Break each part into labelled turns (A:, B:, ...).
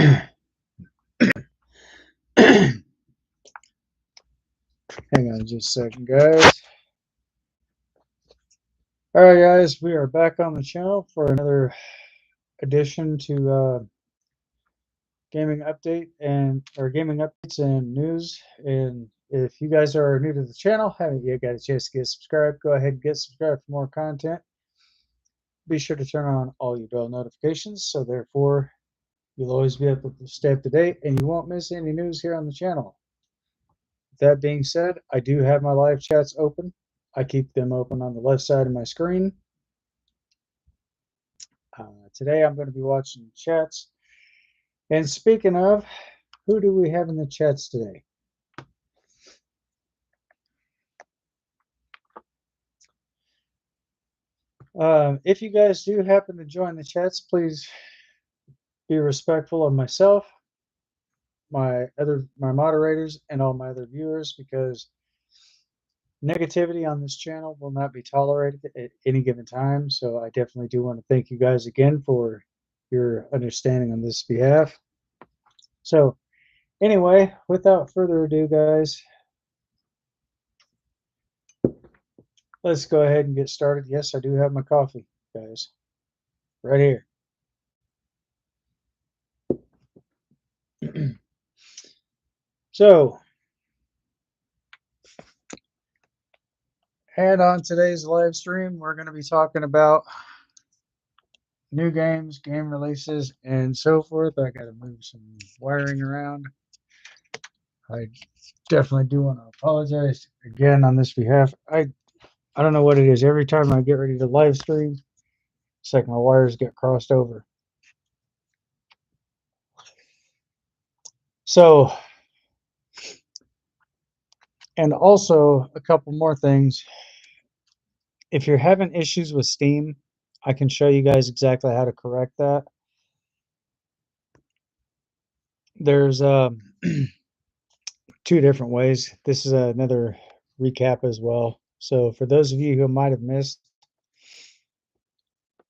A: Hang on just a second, guys. All right, guys, we are back on the channel for another addition to gaming update and or gaming updates and news. And if you guys are new to the channel, haven't yet got a chance to get subscribed, go ahead and get subscribed for more content. Be sure to turn on all your bell notifications, so therefore you'll always be able to stay up to date and you won't miss any news here on the channel. That being said, I do have my live chats open. I keep them open on the left side of my screen. Today I'm going to be watching chats. And speaking of, who do we have in the chats today? If you guys do happen to join the chats, please be respectful of myself, my moderators, and all my other viewers, because negativity on this channel will not be tolerated at any given time. So I definitely do want to thank you guys again for your understanding on this behalf. So anyway, without further ado, guys, let's go ahead and get started. Yes, I do have my coffee, guys, right here. So, and on today's live stream, we're going to be talking about new games, game releases, and so forth. I got to move some wiring around. I definitely do want to apologize again on this behalf. I don't know what it is. Every time I get ready to live stream, it's like my wires get crossed over. So, and also a couple more things. If you're having issues with Steam, I can show you guys exactly how to correct that. There's two different ways. This is another recap as well. So for those of you who might have missed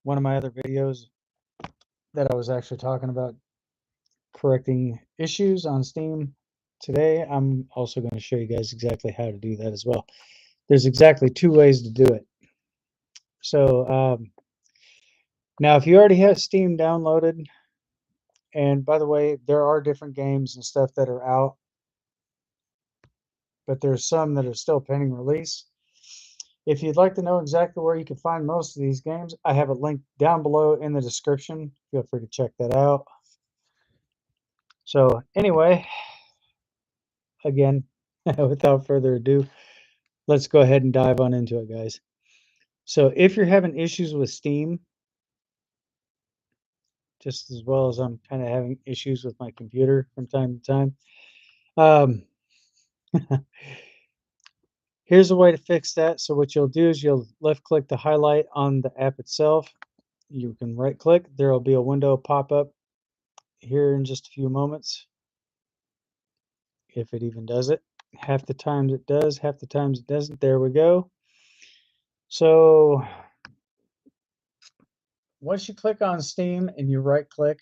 A: one of my other videos that I was actually talking about correcting issues on Steam, today I'm also going to show you guys exactly how to do that as well. There's exactly two ways to do it. So now if you already have Steam downloaded, and by the way, there are different games and stuff that are out, but there's some that are still pending release. If you'd like to know exactly where you can find most of these games, I have a link down below in the description. Feel free to check that out. So anyway, again, without further ado, let's go ahead and dive on into it, guys. So if you're having issues with Steam, just as well as I'm kind of having issues with my computer from time to time, here's a way to fix that. So what you'll do is you'll left click the highlight on the app itself. You can right click. There will be a window pop up here in just a few moments. If it even does it. Half the times it does, half the times it doesn't. There we go. So once you click on Steam and you right click,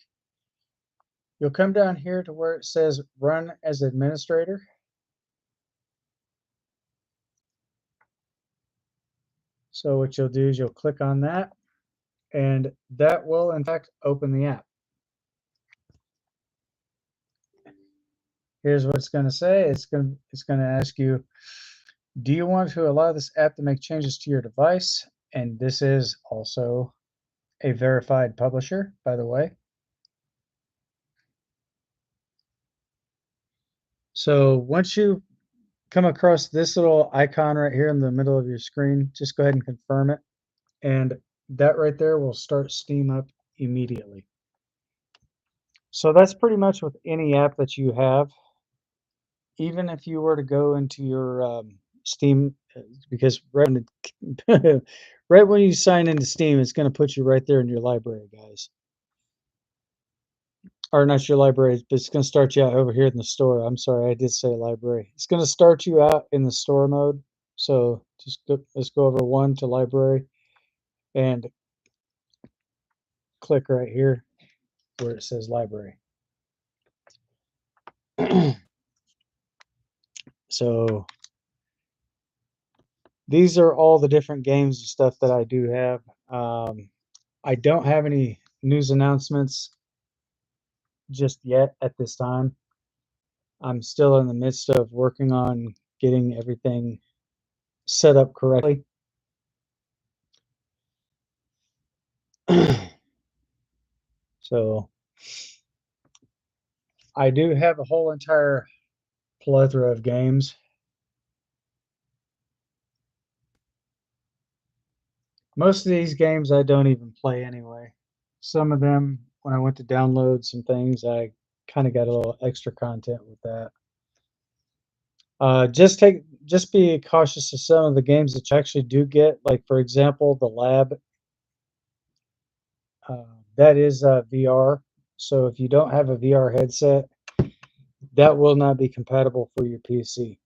A: you'll come down here to where it says run as administrator. So what you'll do is you'll click on that, and that will in fact open the app. Here's what it's going to say. It's going to ask you, do you want to allow this app to make changes to your device? And this is also a verified publisher, by the way. So once you come across this little icon right here in the middle of your screen, just go ahead and confirm it. And that right there will start Steam up immediately. So that's pretty much with any app that you have. Even if you were to go into your Steam, because right when you sign into Steam, it's going to put you right there in your library, guys. Or not your library, but it's going to start you out over here in the store. I'm sorry, I did say library. It's going to start you out in the store mode. So just let's go over one to library and click right here where it says library. So these are all the different games and stuff that I do have. I don't have any news announcements just yet at this time. I'm still in the midst of working on getting everything set up correctly. So I do have a whole entire plethora of games. Most of these games I don't even play anyway. Some of them, when I went to download some things, I kind of got a little extra content with that. Just be cautious of some of the games that you actually do get. Like for example, the Lab. That is VR. So if you don't have a VR headset, that will not be compatible for your PC.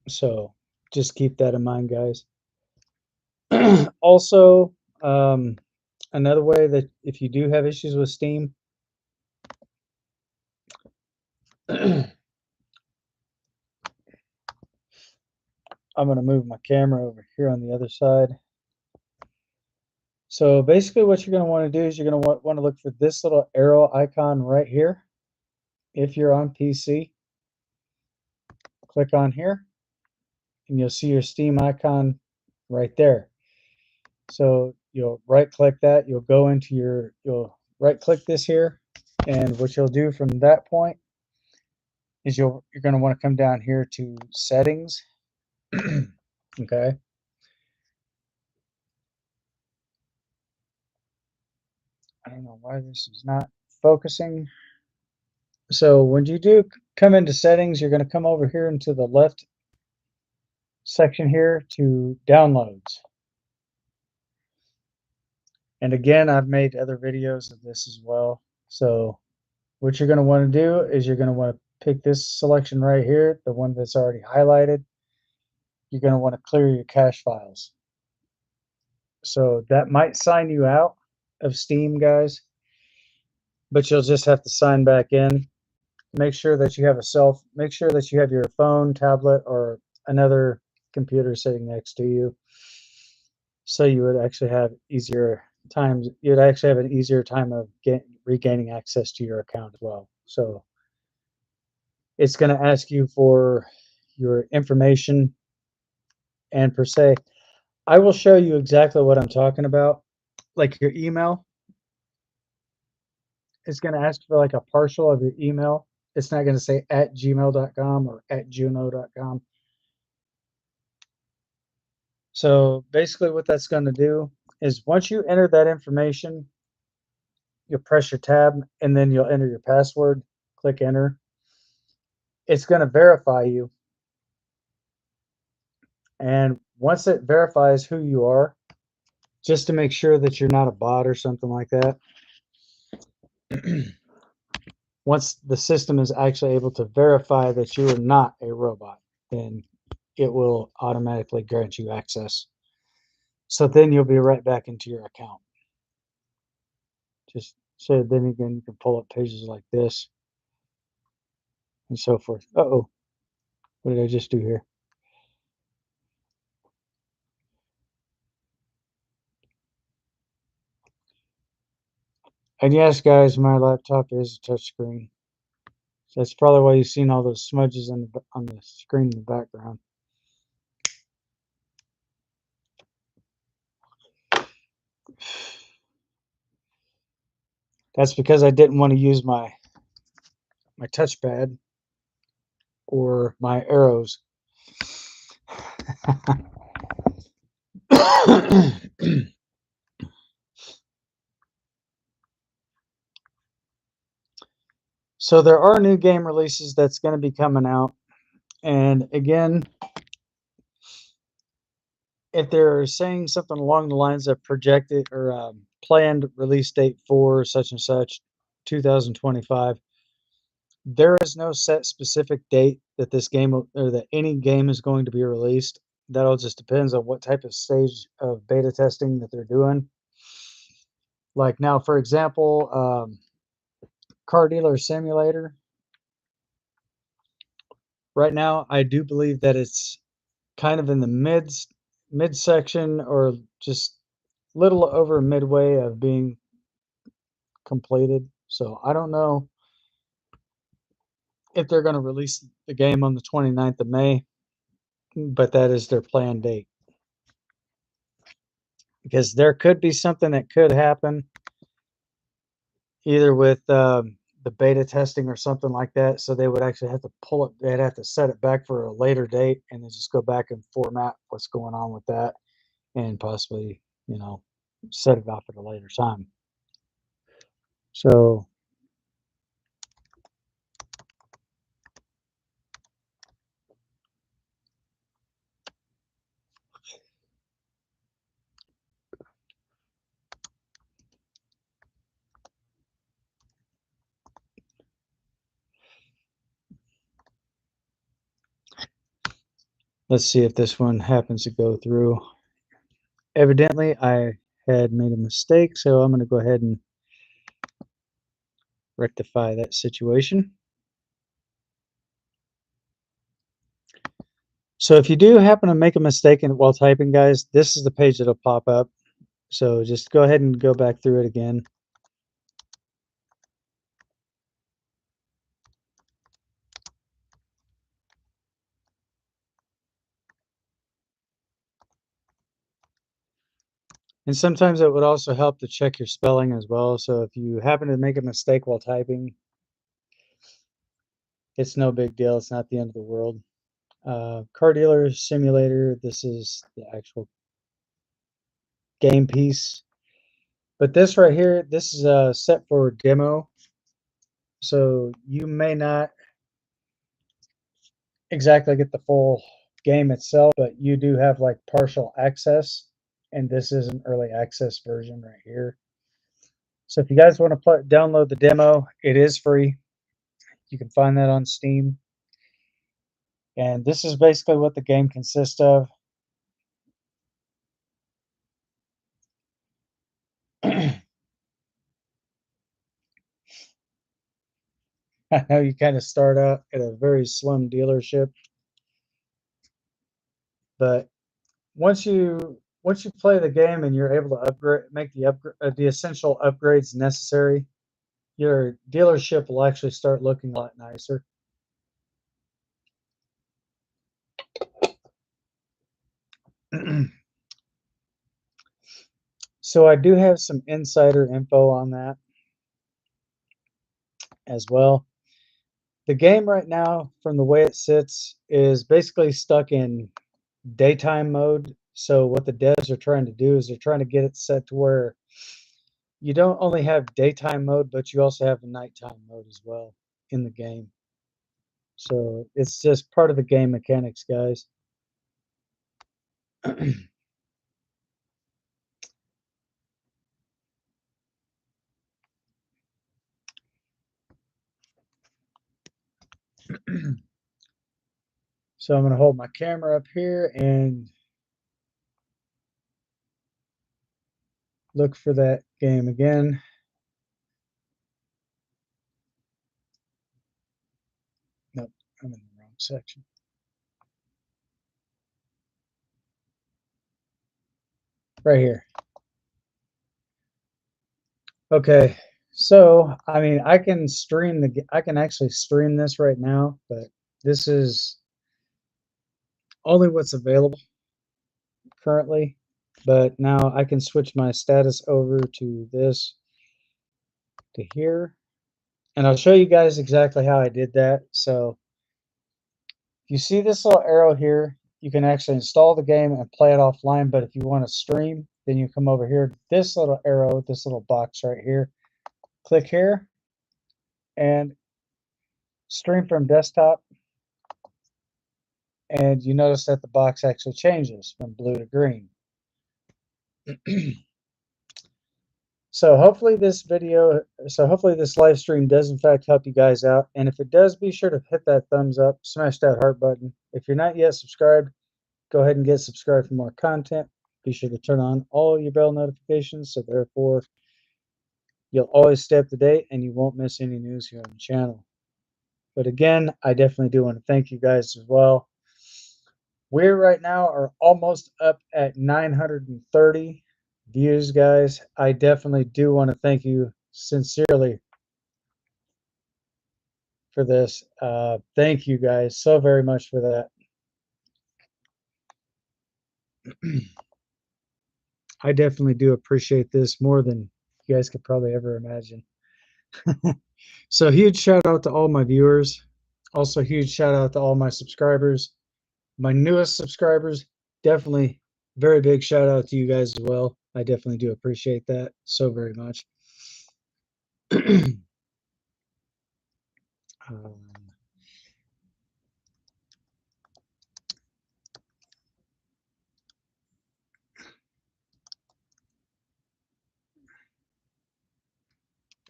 A: So just keep that in mind, guys. Also, another way that if you do have issues with Steam, I'm going to move my camera over here on the other side. So basically what you're going to want to do is you're going to want to look for this little arrow icon right here. If you're on PC, click on here and you'll see your Steam icon right there. So you'll right click that, you'll go into you'll right click this here, and what you'll do from that point is you're going to want to come down here to settings. Okay. I don't know why this is not focusing. So when you do come into settings, you're going to come over here into the left section here to downloads. And again, I've made other videos of this as well. So what you're going to want to do is you're going to want to pick this selection right here, the one that's already highlighted. You're going to want to clear your cache files. So that might sign you out of Steam, guys, but you'll just have to sign back in. Make sure that you have make sure that you have your phone, tablet, or another computer sitting next to you. So you would actually have you'd actually have an easier time of regaining access to your account as well. So it's going to ask you for your information, and per se, I will show you exactly what I'm talking about. Like your email, it's going to ask for like a partial of your email. It's not going to say at gmail.com or at juno.com. So basically what that's going to do is once you enter that information, you'll press your tab and then you'll enter your password, click enter. It's going to verify you. And once it verifies who you are, just to make sure that you're not a bot or something like that, once the system is actually able to verify that you are not a robot, then it will automatically grant you access. So then you'll be right back into your account. Just so then again, you can pull up pages like this and so forth. Uh-oh, what did I just do here? And yes, guys, my laptop is a touchscreen. So that's probably why you've seen all those smudges on the screen in the background. That's because I didn't want to use my touchpad or my arrows. So there are new game releases that's going to be coming out. And again, if they're saying something along the lines of projected or planned release date for such and such 2025, there is no set specific date that this game or that any game is going to be released. That all just depends on what type of stage of beta testing that they're doing. Like now, for example, Car Dealer Simulator, Right now, I do believe that it's kind of in the midsection or just little over midway of being completed. So I don't know if they're going to release the game on the 29th of May, but that is their planned date. Because there could be something that could happen either with the beta testing or something like that. So they would actually have to pull it, they'd have to set it back for a later date and then just go back and format what's going on with that and possibly, you know, set it off at a later time. So let's see if this one happens to go through. Evidently, I had made a mistake, so I'm going to go ahead and rectify that situation. So if you do happen to make a mistake while typing, guys, this is the page that'll pop up. So just go ahead and go back through it again. And sometimes it would also help to check your spelling as well. So if you happen to make a mistake while typing, it's no big deal. It's not the end of the world. Car Dealer Simulator, this is the actual game piece. But this right here, this is set for demo. So you may not exactly get the full game itself, but you do have like partial access. And this is an early access version right here. So if you guys want to download the demo, it is free. You can find that on Steam. And this is basically what the game consists of. I know you kind of start out at a very slim dealership, but once you play the game and you're able to make the essential upgrades necessary, your dealership will actually start looking a lot nicer. So I do have some insider info on that as well. The game right now, from the way it sits, is basically stuck in daytime mode. So what the devs are trying to do is they're trying to get it set to where you don't only have daytime mode, but you also have nighttime mode as well in the game. So it's just part of the game mechanics, guys. So I'm going to hold my camera up here and look for that game again. Nope, I'm in the wrong section. Right here. Okay, so I mean, I can actually stream this right now, but this is only what's available currently. But now I can switch my status over to this to here, and I'll show you guys exactly how I did that. So you see this little arrow here, you can actually install the game and play it offline, but if you want to stream, then you come over here, this little arrow, this little box right here, click here, and stream from desktop, and you notice that the box actually changes from blue to green. So hopefully this live stream does in fact help you guys out. And if it does, be sure to hit that thumbs up, smash that heart button. If you're not yet subscribed, go ahead and get subscribed for more content. Be sure to turn on all your bell notifications, so therefore you'll always stay up to date and you won't miss any news here on the channel. But again, I definitely do want to thank you guys as well. We're right now are almost up at 930 views, guys. I definitely do want to thank you sincerely for this. Thank you guys so very much for that. I definitely do appreciate this more than you guys could probably ever imagine. So huge shout out to all my viewers. Also huge shout out to all my subscribers. My newest subscribers, definitely very big shout out to you guys as well. I definitely do appreciate that so very much. um,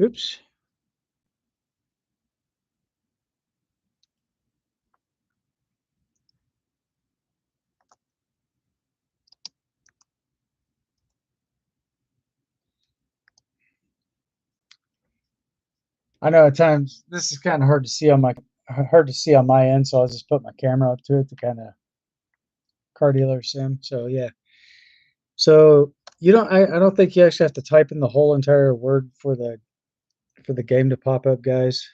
A: oops. I know at times this is kind of hard to see on my end, so I'll just put my camera up to it to kind of car dealer sim. So yeah. So you don't I don't think you actually have to type in the whole entire word for the game to pop up, guys.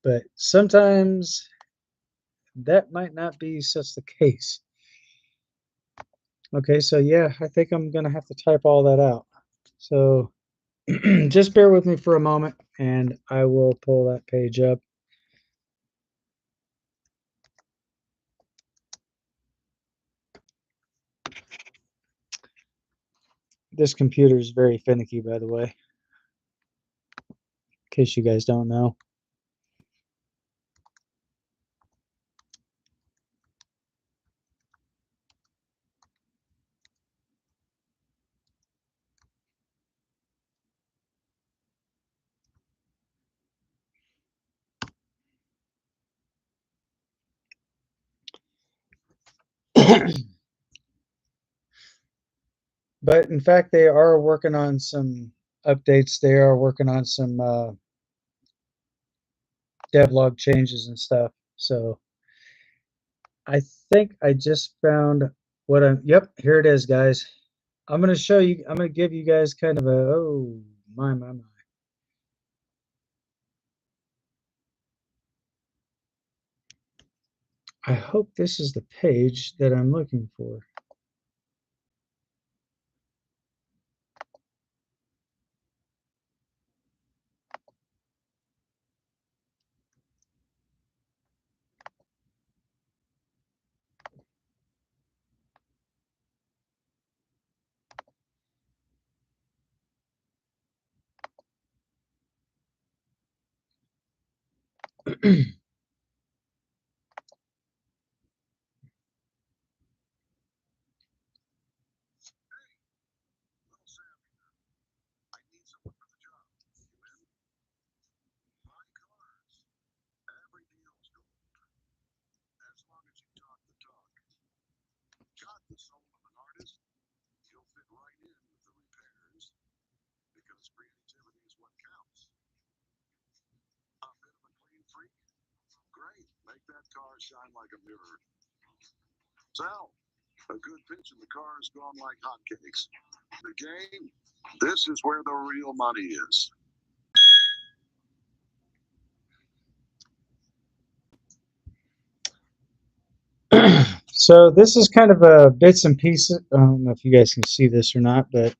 A: But sometimes that might not be such the case. Okay, so yeah, I think I'm gonna have to type all that out. So just bear with me for a moment and I will pull that page up. This computer is very finicky, by the way, in case you guys don't know. But in fact, they are working on some updates. They are working on some devlog changes and stuff. So I think I just found what I'm. Yep, here it is, guys. I'm gonna show you. I'm gonna give you guys kind of a. Oh my. I hope this is the page that I'm looking for.
B: This is where the real money is.
A: So this is kind of a bits and pieces. I don't know if you guys can see this or not, but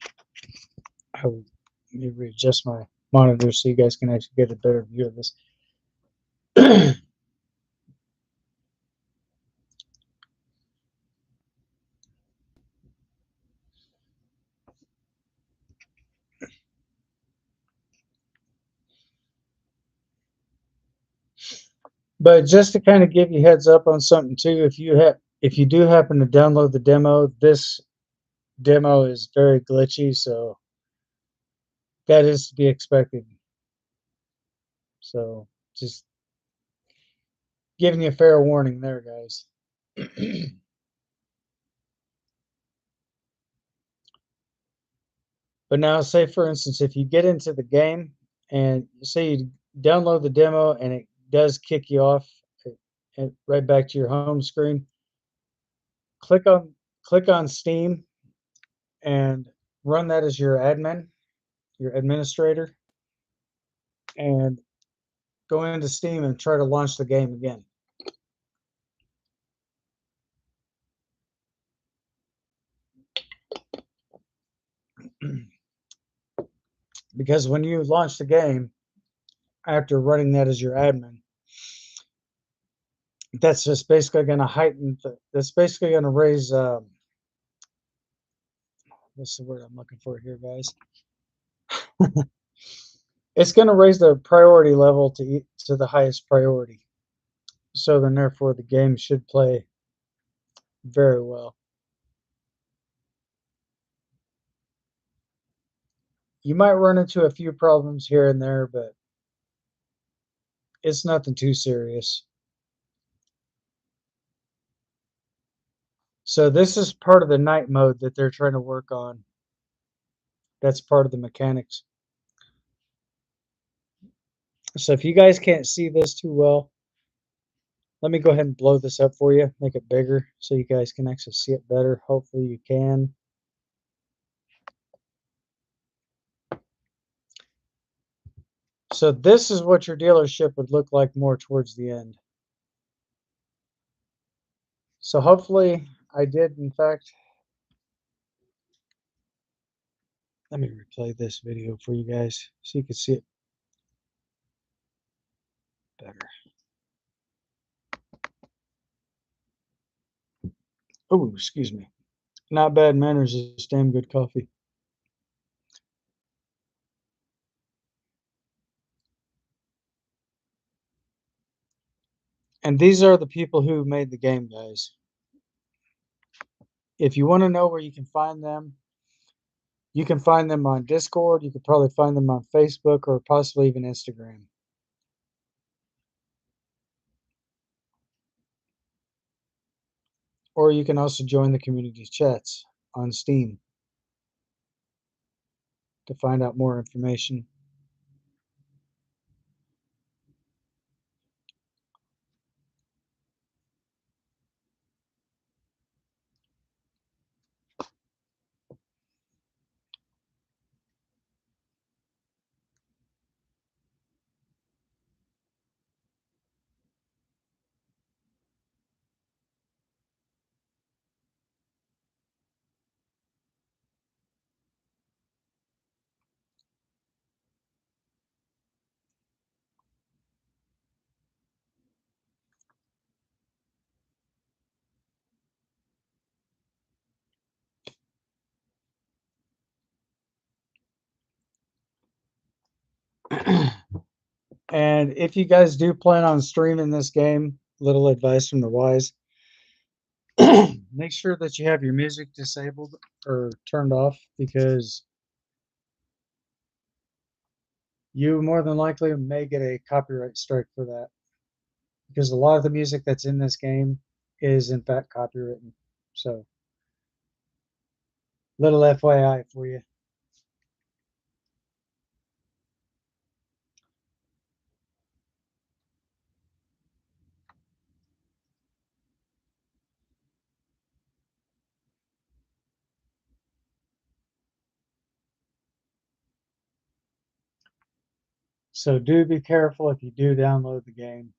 A: I will let me readjust my monitor so you guys can actually get a better view of this. But just to kind of give you heads up on something too, if you do happen to download the demo, this demo is very glitchy, so that is to be expected. So just giving you a fair warning there, guys. But now, say for instance, if you get into the game and say you download the demo and it does kick you off and right back to your home screen, click on Steam and run that as your admin, your administrator, and go into Steam and try to launch the game again. Because when you launch the game after running that as your admin, that's just basically going to that's basically going to raise, what's the word I'm looking for here, guys? It's going to raise the priority level to the highest priority. So then therefore the game should play very well. You might run into a few problems here and there, but it's nothing too serious. So this is part of the night mode that they're trying to work on. That's part of the mechanics. So if you guys can't see this too well, let me go ahead and blow this up for you, make it bigger so you guys can actually see it better. Hopefully you can. So this is what your dealership would look like more towards the end. So hopefully I did, in fact, let me replay this video for you guys so you can see it better. Oh, excuse me. Not bad manners, is damn good coffee. And these are the people who made the game, guys. If you want to know where you can find them, you can find them on Discord. You could probably find them on Facebook or possibly even Instagram. Or you can also join the community chats on Steam to find out more information. And if you guys do plan on streaming this game, little advice from the wise, make sure that you have your music disabled or turned off, because you more than likely may get a copyright strike for that. Because a lot of the music that's in this game is in fact copywritten. So, little FYI for you. So do be careful if you do download the game,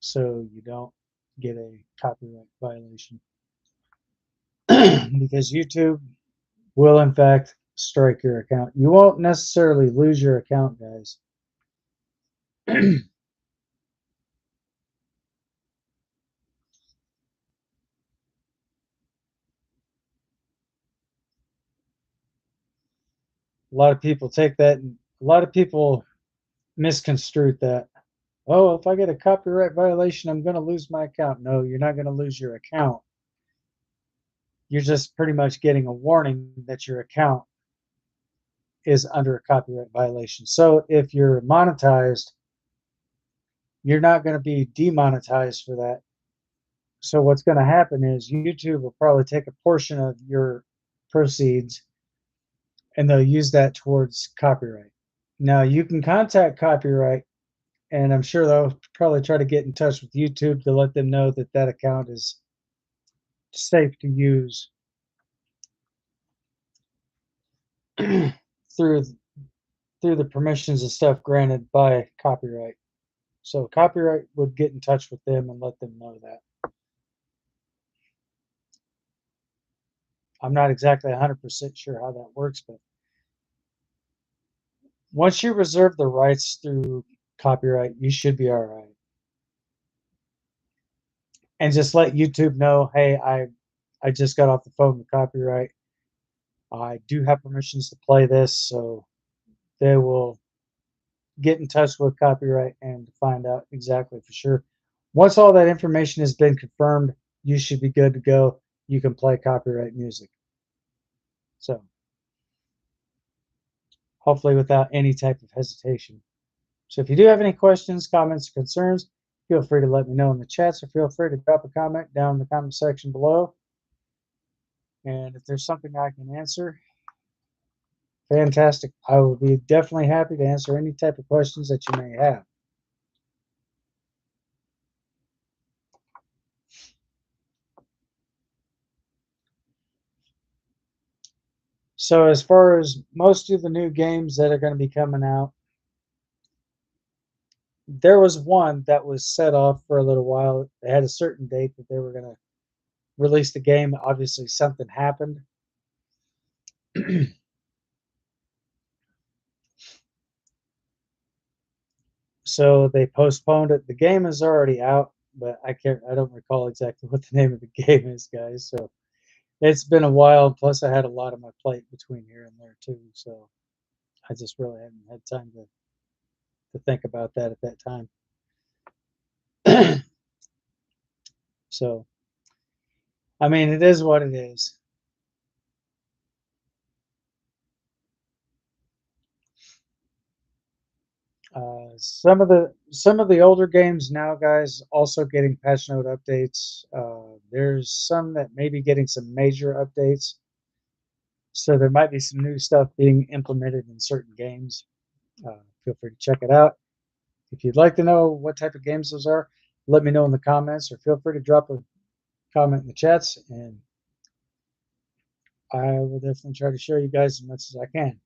A: so you don't get a copyright violation. Because YouTube will in fact strike your account. You won't necessarily lose your account, guys. A lot of people take that, and a lot of people misconstrue that. Oh, if I get a copyright violation, I'm going to lose my account. No, you're not going to lose your account. You're just pretty much getting a warning that your account is under a copyright violation. So if you're monetized, you're not going to be demonetized for that. So what's going to happen is YouTube will probably take a portion of your proceeds and they'll use that towards copyright. Now you can contact copyright And I'm sure they'll probably try to get in touch with YouTube to let them know that that account is safe to use through the permissions and stuff granted by copyright. So copyright would get in touch with them and let them know that. I'm not exactly 100% sure how that works, but once you reserve the rights through copyright, you should be all right. And just let YouTube know, hey, I just got off the phone with copyright. I do have permissions to play this, so they will get in touch with copyright and find out exactly for sure. Once all that information has been confirmed, you should be good to go. You can play copyright music. So hopefully without any type of hesitation. So if you do have any questions, comments, or concerns, feel free to let me know in the chats or feel free to drop a comment down in the comment section below. And if there's something I can answer, fantastic. I will be definitely happy to answer any type of questions that you may have. So as far as most of the new games that are going to be coming out, there was one that was set off for a little while. They had a certain date that they were going to release the game. Obviously, something happened. So they postponed it. The game is already out, but I don't recall exactly what the name of the game is, guys. So it's been a while. Plus, I had a lot on my plate between here and there too. So I just really haven't had time to think about that at that time. So, I mean, it is what it is. Some of the older games now, guys, also getting patch note updates. There's some that may be getting some major updates, so there might be some new stuff being implemented in certain games. Feel free to check it out. If you'd like to know what type of games those are, let me know in the comments, or feel free to drop a comment in the chats, and I will definitely try to show you guys as much as I can.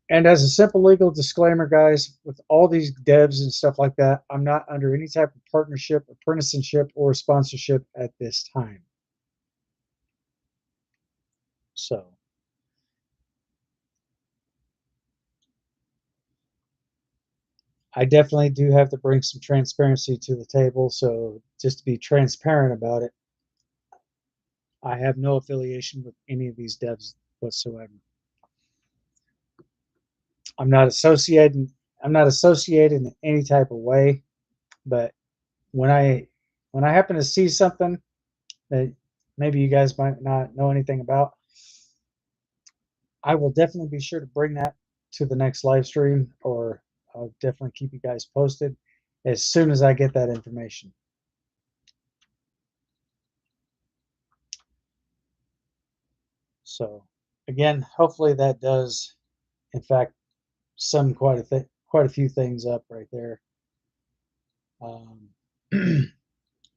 A: And as a simple legal disclaimer, guys, with all these devs and stuff like that, I'm not under any type of partnership, apprenticeship, or sponsorship at this time. So, I definitely do have to bring some transparency to the table. So, just to be transparent about it, I have no affiliation with any of these devs whatsoever. I'm not associated. I'm not associated in any type of way. But when I happen to see something that maybe you guys might not know anything about, I will definitely be sure to bring that to the next live stream, or I'll definitely keep you guys posted as soon as I get that information. So again, hopefully that does, in fact, sum quite a few things up right there.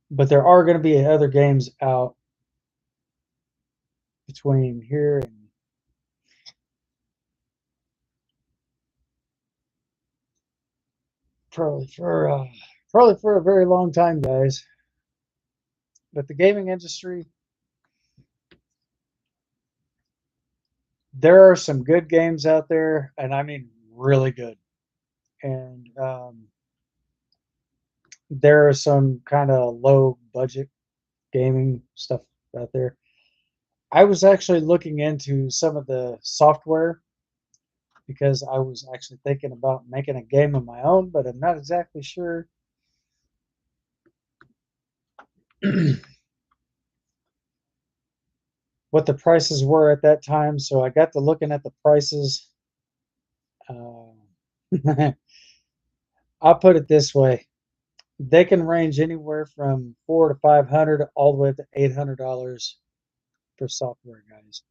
A: But there are going to be other games out between here and probably for a very long time, guys. But the gaming industry, there are some good games out there, and I mean really good. And there are some kind of low budget gaming stuff out there. I was actually looking into some of the software because I was actually thinking about making a game of my own, but I'm not exactly sure what the prices were at that time. So I got to looking at the prices. I'll put it this way: they can range anywhere from $400 to $500, all the way up to $800 for software, guys.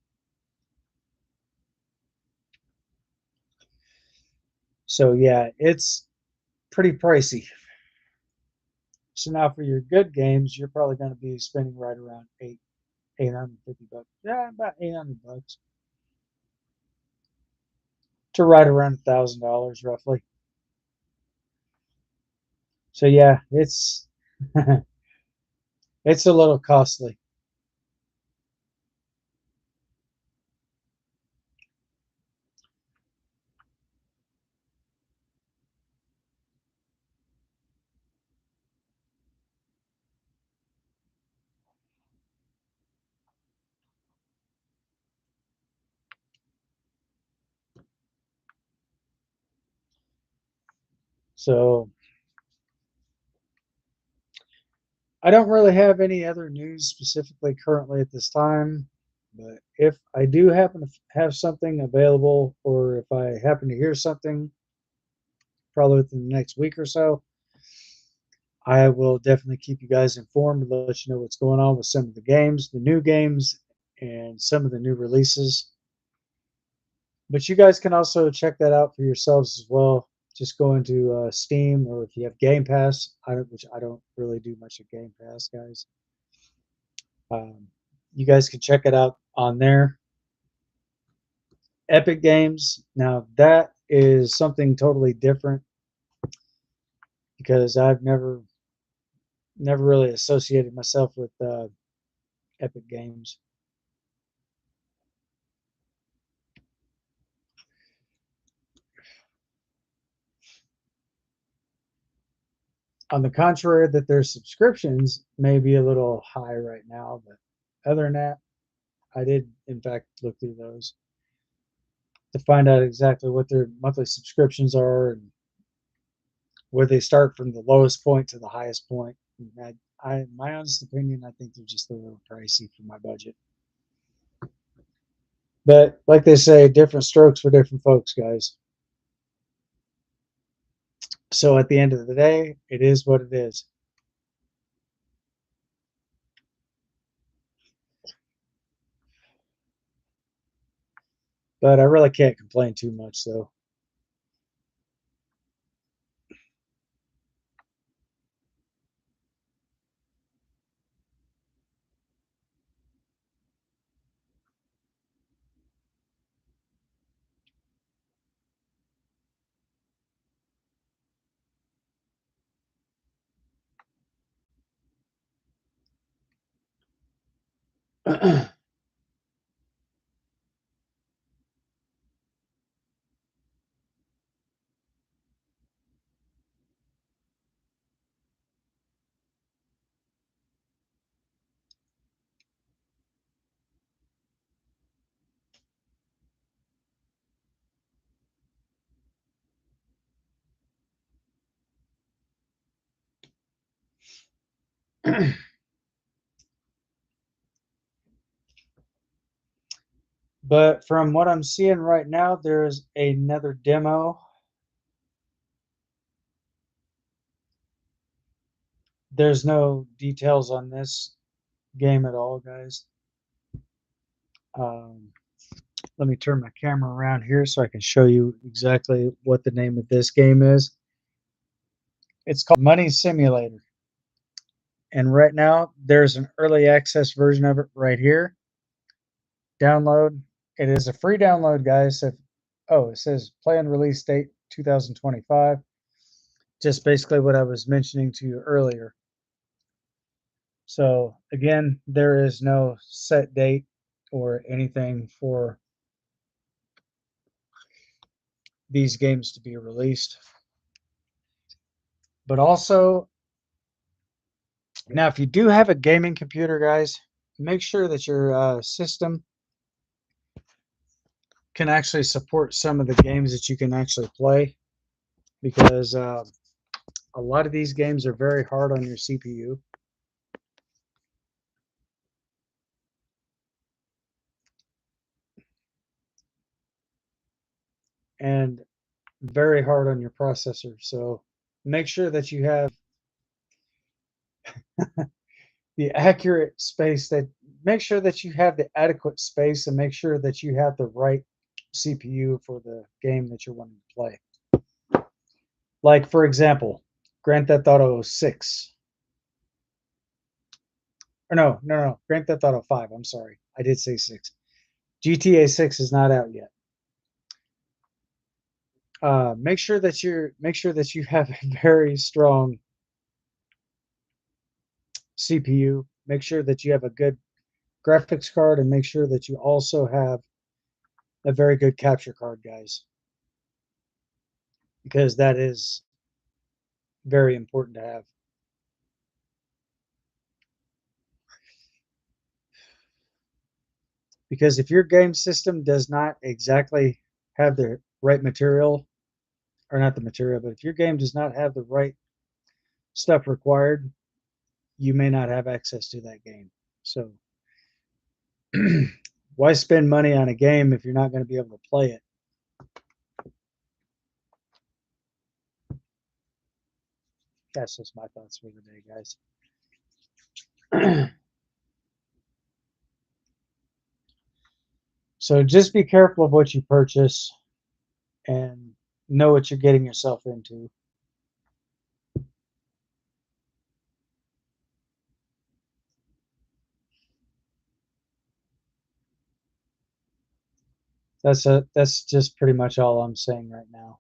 A: So yeah, it's pretty pricey. So now for your good games, you're probably going to be spending right around $850. Yeah, about $800 to right around $1,000 roughly. So yeah, it's it's a little costly. So I don't really have any other news specifically currently at this time, but if I do happen to have something available, or if I happen to hear something, probably within the next week or so, I will definitely keep you guys informed and let you know what's going on with some of the games, the new games, and some of the new releases. But you guys can also check that out for yourselves as well. Just go into Steam, or if you have Game Pass, which I don't really do much of Game Pass, guys. You guys can check it out on there. Epic Games. Now that is something totally different because I've never really associated myself with Epic Games. On the contrary, that their subscriptions may be a little high right now, but other than that, I did in fact look through those to find out exactly what their monthly subscriptions are and where they start from the lowest point to the highest point. My honest opinion, I think they're just a little pricey for my budget. But like they say, different strokes for different folks, guys. So at the end of the day, it is what it is. But I really can't complain too much, though. But from what I'm seeing right now, there's another demo. There's no details on this game at all, guys. Um, Let me turn my camera around here so I can show you exactly what the name of this game is. It's called Money Simulator. And right now, there's an early access version of it right here. Download. It is a free download, guys. Oh, it says play and release date 2025. Just basically what I was mentioning to you earlier. So again, there is no set date or anything for these games to be released. But also, now if you do have a gaming computer, guys, make sure that your system can actually support some of the games that you can actually play, because a lot of these games are very hard on your CPU. And very hard on your processor. So make sure that you have the accurate space, that make sure that you have the adequate space, and make sure that you have the right CPU for the game that you're wanting to play. Like, for example, Grand Theft Auto 6. Or no. Grand Theft Auto 5. I'm sorry. I did say 6. GTA 6 is not out yet. Make sure that you have a very strong CPU. Make sure that you have a good graphics card, and make sure that you also have a very good capture card, guys, because that is very important to have. Because if your game system does not exactly have the right material, or not the material, but if your game does not have the right stuff required, you may not have access to that game. So why spend money on a game if you're not going to be able to play it? That's just my thoughts for the day, guys. So just be careful of what you purchase and know what you're getting yourself into. That's just pretty much all I'm saying right now.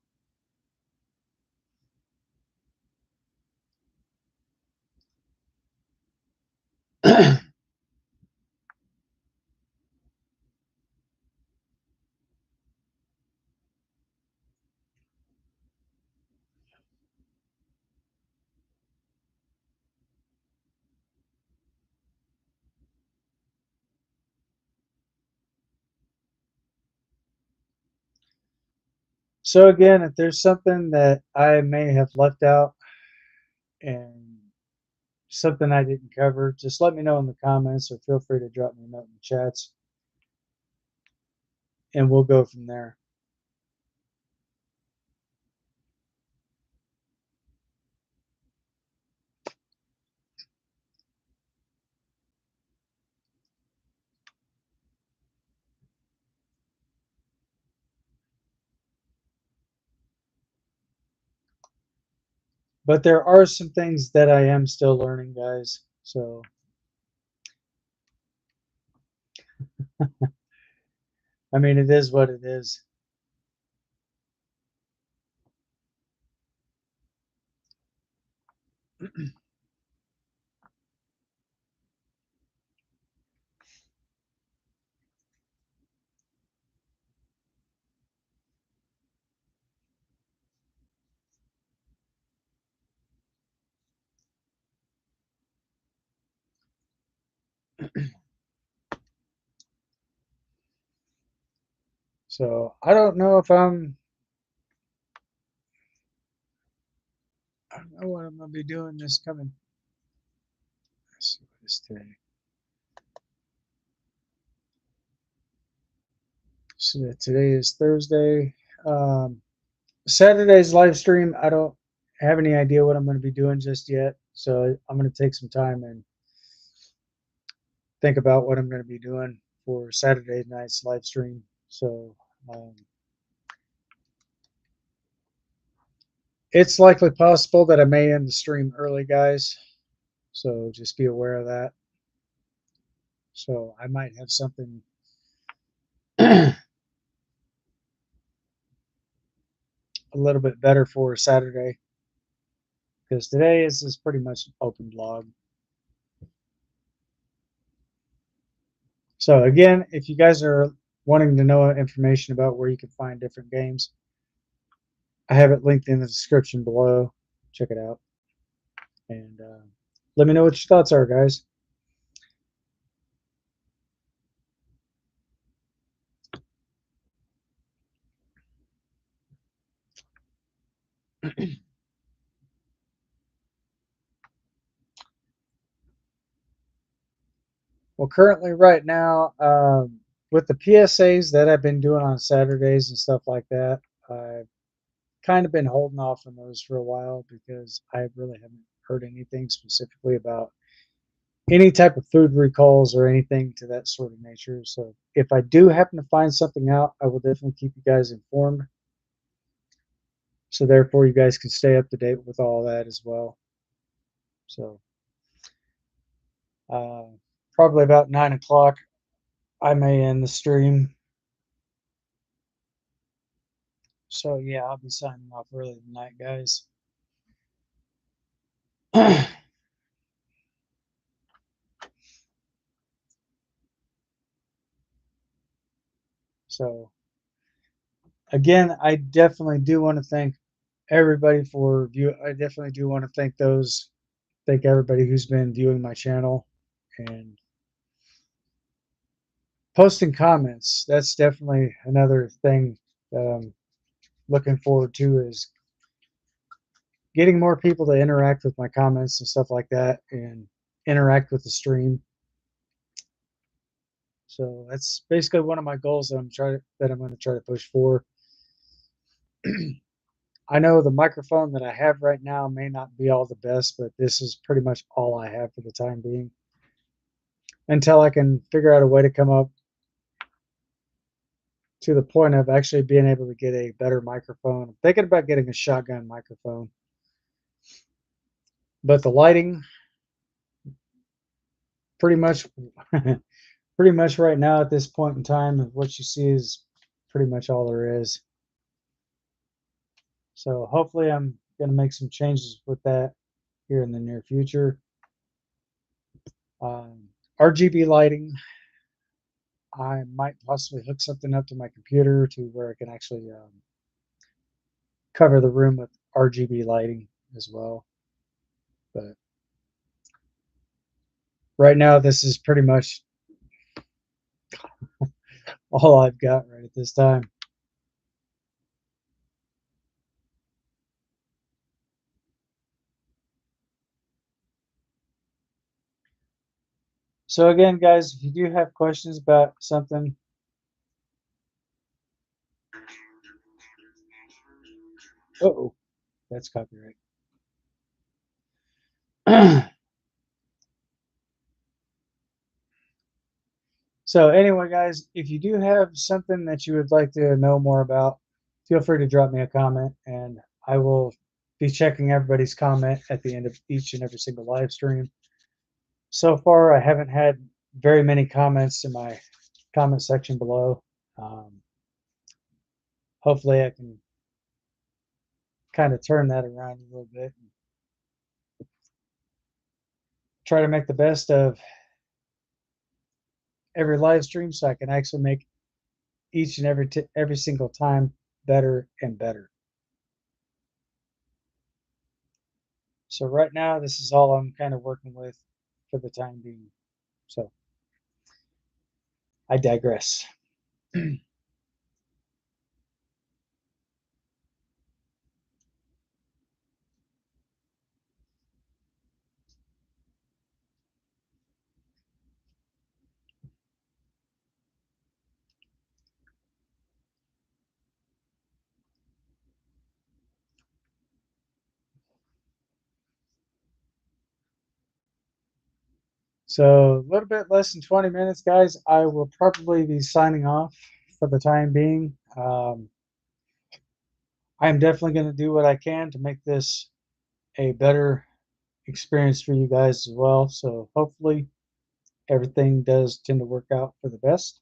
A: So again, if there's something that I may have left out and something I didn't cover, just let me know in the comments, or feel free to drop me a note in the chats, and we'll go from there. But there are some things that I am still learning, guys. So I mean, it is what it is. So I don't know if I don't know what I'm gonna be doing this coming. Let's see what is today. So today is Thursday. Saturday's live stream, I don't have any idea what I'm going to be doing just yet. So I'm going to take some time and think about what I'm going to be doing for Saturday night's live stream. So um, it's likely possible that I may end the stream early, guys. So just be aware of that. So I might have something a little bit better for Saturday, because today is pretty much an open blog. So again, if you guys are wanting to know information about where you can find different games, I have it linked in the description below. Check it out. And let me know what your thoughts are, guys. Well, currently, right now, with the PSAs that I've been doing on Saturdays and stuff like that, I've kind of been holding off on those for a while because I really haven't heard anything specifically about any type of food recalls or anything to that sort of nature. So if I do happen to find something out, I will definitely keep you guys informed. So therefore, you guys can stay up to date with all that as well. So probably about 9 o'clock, I may end the stream. So yeah, I'll be signing off early tonight, guys. So again, I definitely do want to thank everybody for view. I definitely do want to thank everybody who's been viewing my channel and posting comments. That's definitely another thing that I'm looking forward to, is getting more people to interact with my comments and stuff like that, and interact with the stream. So that's basically one of my goals that I'm going to try to push for. I know the microphone that I have right now may not be all the best, but this is pretty much all I have for the time being, until I can figure out a way to come up to the point of actually being able to get a better microphone. I'm thinking about getting a shotgun microphone, but the lighting pretty much pretty much right now at this point in time, what you see is pretty much all there is. So hopefully I'm going to make some changes with that here in the near future. RGB lighting, I might possibly hook something up to my computer to where I can actually cover the room with RGB lighting as well. But right now, this is pretty much all I've got right at this time. So again, guys, if you do have questions about something, uh-oh, that's copyright. So anyway, guys, if you do have something that you would like to know more about, feel free to drop me a comment, and I will be checking everybody's comment at the end of each and every single live stream. So far, I haven't had very many comments in my comment section below. Hopefully, I can kind of turn that around a little bit and try to make the best of every live stream, so I can actually make each and every single time better and better. So right now, this is all I'm kind of working with for the time being. So I digress. So a little bit less than 20 minutes, guys. I will probably be signing off for the time being. I'm definitely going to do what I can to make this a better experience for you guys as well. So hopefully everything does tend to work out for the best.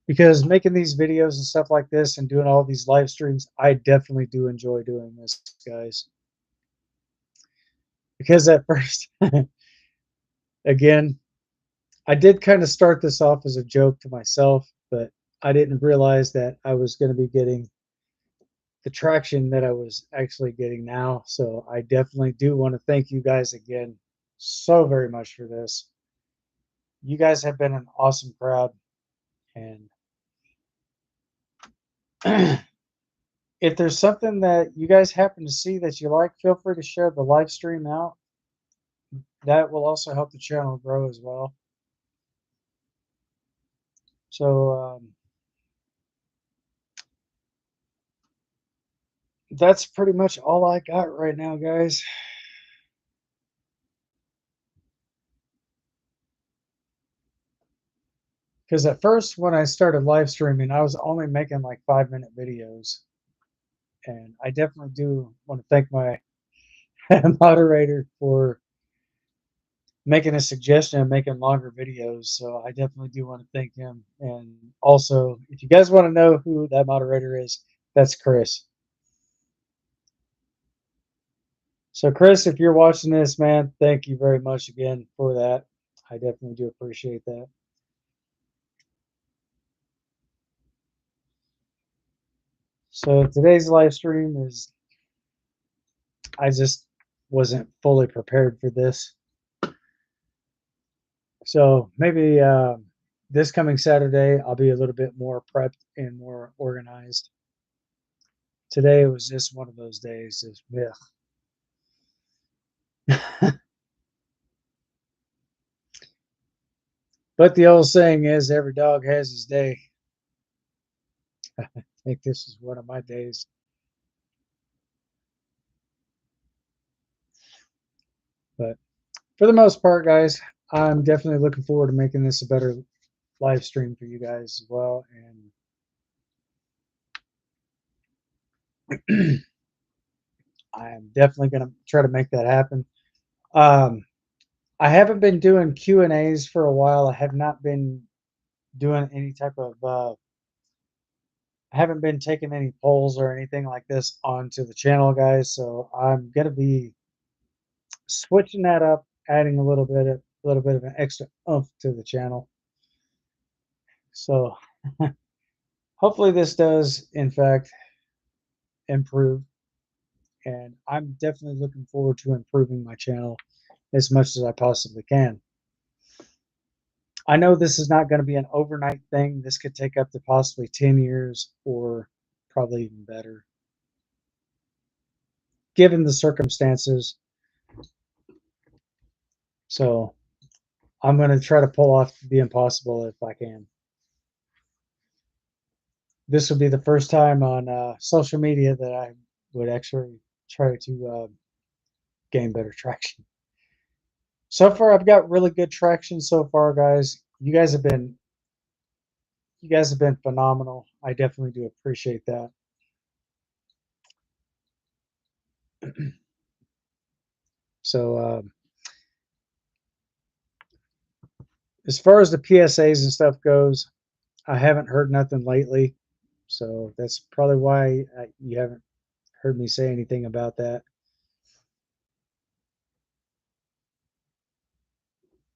A: Because making these videos and stuff like this and doing all these live streams, I definitely do enjoy doing this, guys. Because at first, again, I did kind of start this off as a joke to myself, but I didn't realize that I was going to be getting the traction that I was actually getting now. So I definitely do want to thank you guys again so very much for this. You guys have been an awesome crowd, and if there's something that you guys happen to see that you like, feel free to share the live stream out. That will also help the channel grow as well. So that's pretty much all I got right now, guys. Because at first, when I started live streaming, I was only making like 5-minute videos. And I definitely do want to thank my moderator for making a suggestion of making longer videos. So I definitely do want to thank him. And also, if you guys want to know who that moderator is, that's Chris. So Chris, if you're watching this, man, thank you very much again for that. I definitely do appreciate that. So today's live stream is, I just wasn't fully prepared for this. So maybe this coming Saturday, I'll be a little bit more prepped and more organized. Today was just one of those days. But the old saying is, every dog has his day. I think this is one of my days. But for the most part, guys, I'm definitely looking forward to making this a better live stream for you guys as well. And I'm definitely going to try to make that happen. I haven't been doing Q&As for a while. I have not been doing any type of I haven't been taking any polls or anything like this onto the channel, guys. So I'm gonna be switching that up, adding a little bit of an extra oomph to the channel. So hopefully this does in fact improve, and I'm definitely looking forward to improving my channel as much as I possibly can. I know this is not going to be an overnight thing. This could take up to possibly 10 years or probably even better, given the circumstances. So I'm going to try to pull off the impossible if I can. This will be the first time on social media that I would actually try to gain better traction. So far, I've got really good traction so far, guys. You guys have been phenomenal. I definitely do appreciate that. So as far as the PSAs and stuff goes, I haven't heard nothing lately. So that's probably why you haven't heard me say anything about that.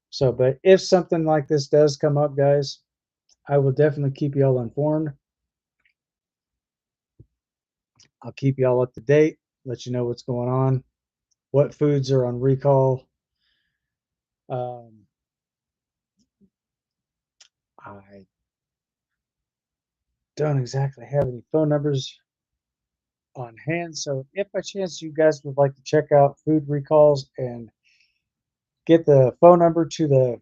A: So, but if something like this does come up, guys, I will definitely keep y'all informed. I'll keep y'all up to date, let you know what's going on, what foods are on recall. I don't exactly have any phone numbers on hand, so if by chance you guys would like to check out food recalls and get the phone number to the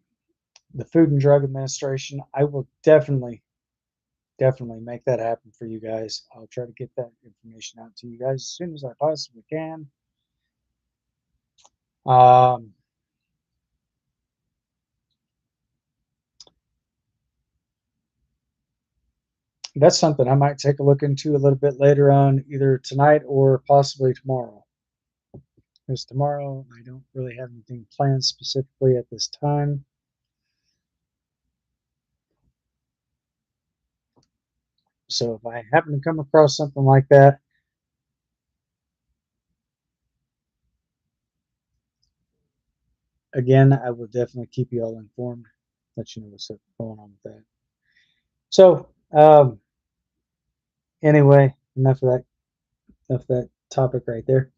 A: Food and Drug Administration, I will definitely make that happen for you guys. I'll try to get that information out to you guys as soon as I possibly can. That's something I might take a look into a little bit later on, either tonight or possibly tomorrow. Because tomorrow I don't really have anything planned specifically at this time. So if I happen to come across something like that, again, I will definitely keep you all informed, let you know what's going on with that. So anyway, enough of that topic right there.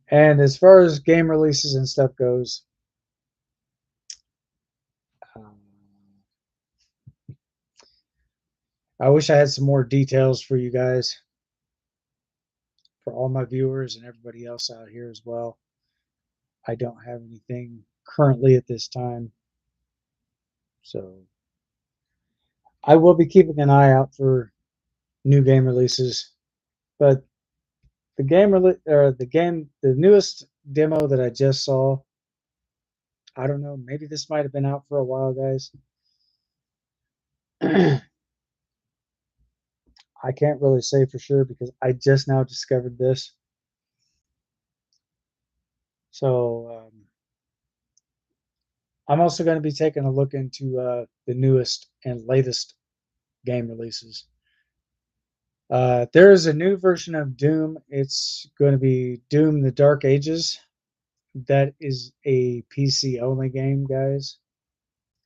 A: And as far as game releases and stuff goes, I wish I had some more details for you guys, for all my viewers and everybody else out here as well. I don't have anything currently at this time. So I will be keeping an eye out for new game releases. But the newest demo that I just saw, I don't know, maybe this might have been out for a while, guys. I can't really say for sure because I just now discovered this. So I'm also going to be taking a look into the newest and latest game releases. There is a new version of Doom. It's going to be Doom: The Dark Ages. That is a PC only game, guys.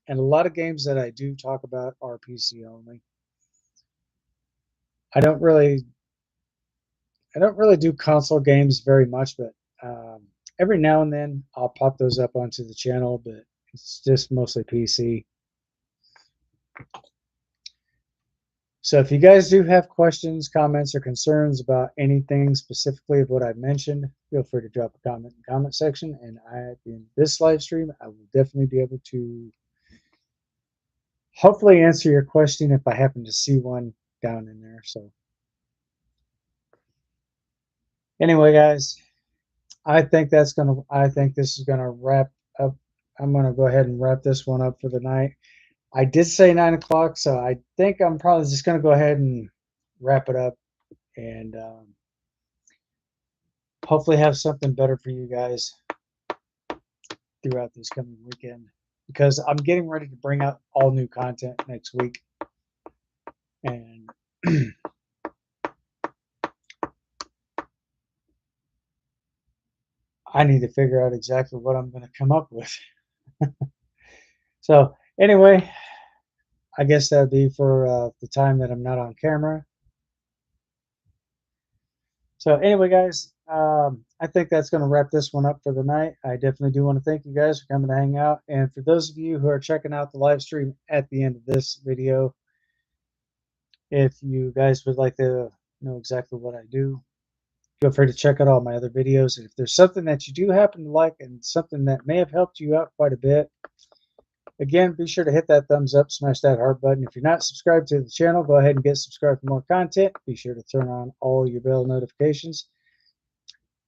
A: And a lot of games that I do talk about are PC only. I don't really do console games very much, but every now and then I'll pop those up onto the channel, but it's just mostly PC. So if you guys do have questions, comments, or concerns about anything specifically of what I mentioned, feel free to drop a comment in the comment section. And in this live stream, I will definitely be able to hopefully answer your question if I happen to see one down in there. So anyway, guys, I think this is gonna wrap up. I'm gonna go ahead and wrap this one up for the night. I did say 9 o'clock, so I think I'm probably just gonna go ahead and wrap it up and hopefully have something better for you guys throughout this coming weekend, because I'm getting ready to bring out all new content next week. And I need to figure out exactly what I'm going to come up with. So anyway, I guess that would be for the time that I'm not on camera. So anyway, guys, I think that's going to wrap this one up for the night. I definitely do want to thank you guys for coming to hang out. And for those of you who are checking out the live stream at the end of this video, if you guys would like to know exactly what I do, feel free to check out all my other videos. And if there's something that you do happen to like and something that may have helped you out quite a bit, again, be sure to hit that thumbs up, smash that heart button. If you're not subscribed to the channel, go ahead and get subscribed for more content. Be sure to turn on all your bell notifications,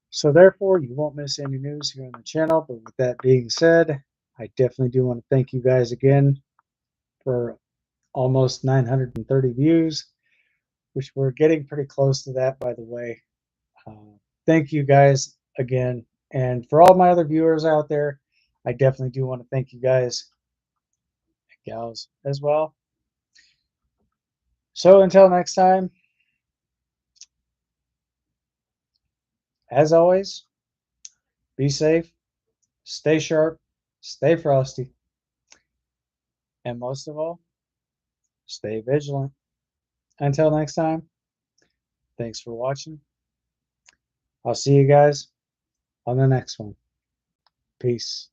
A: so therefore you won't miss any news here on the channel. But with that being said, I definitely do want to thank you guys again for almost 930 views, which we're getting pretty close to that, by the way. Thank you guys again. And for all my other viewers out there, I definitely do want to thank you guys and gals as well. So until next time, as always, be safe, stay sharp, stay frosty, and most of all, stay vigilant. Until next time, thanks for watching. I'll see you guys on the next one. Peace.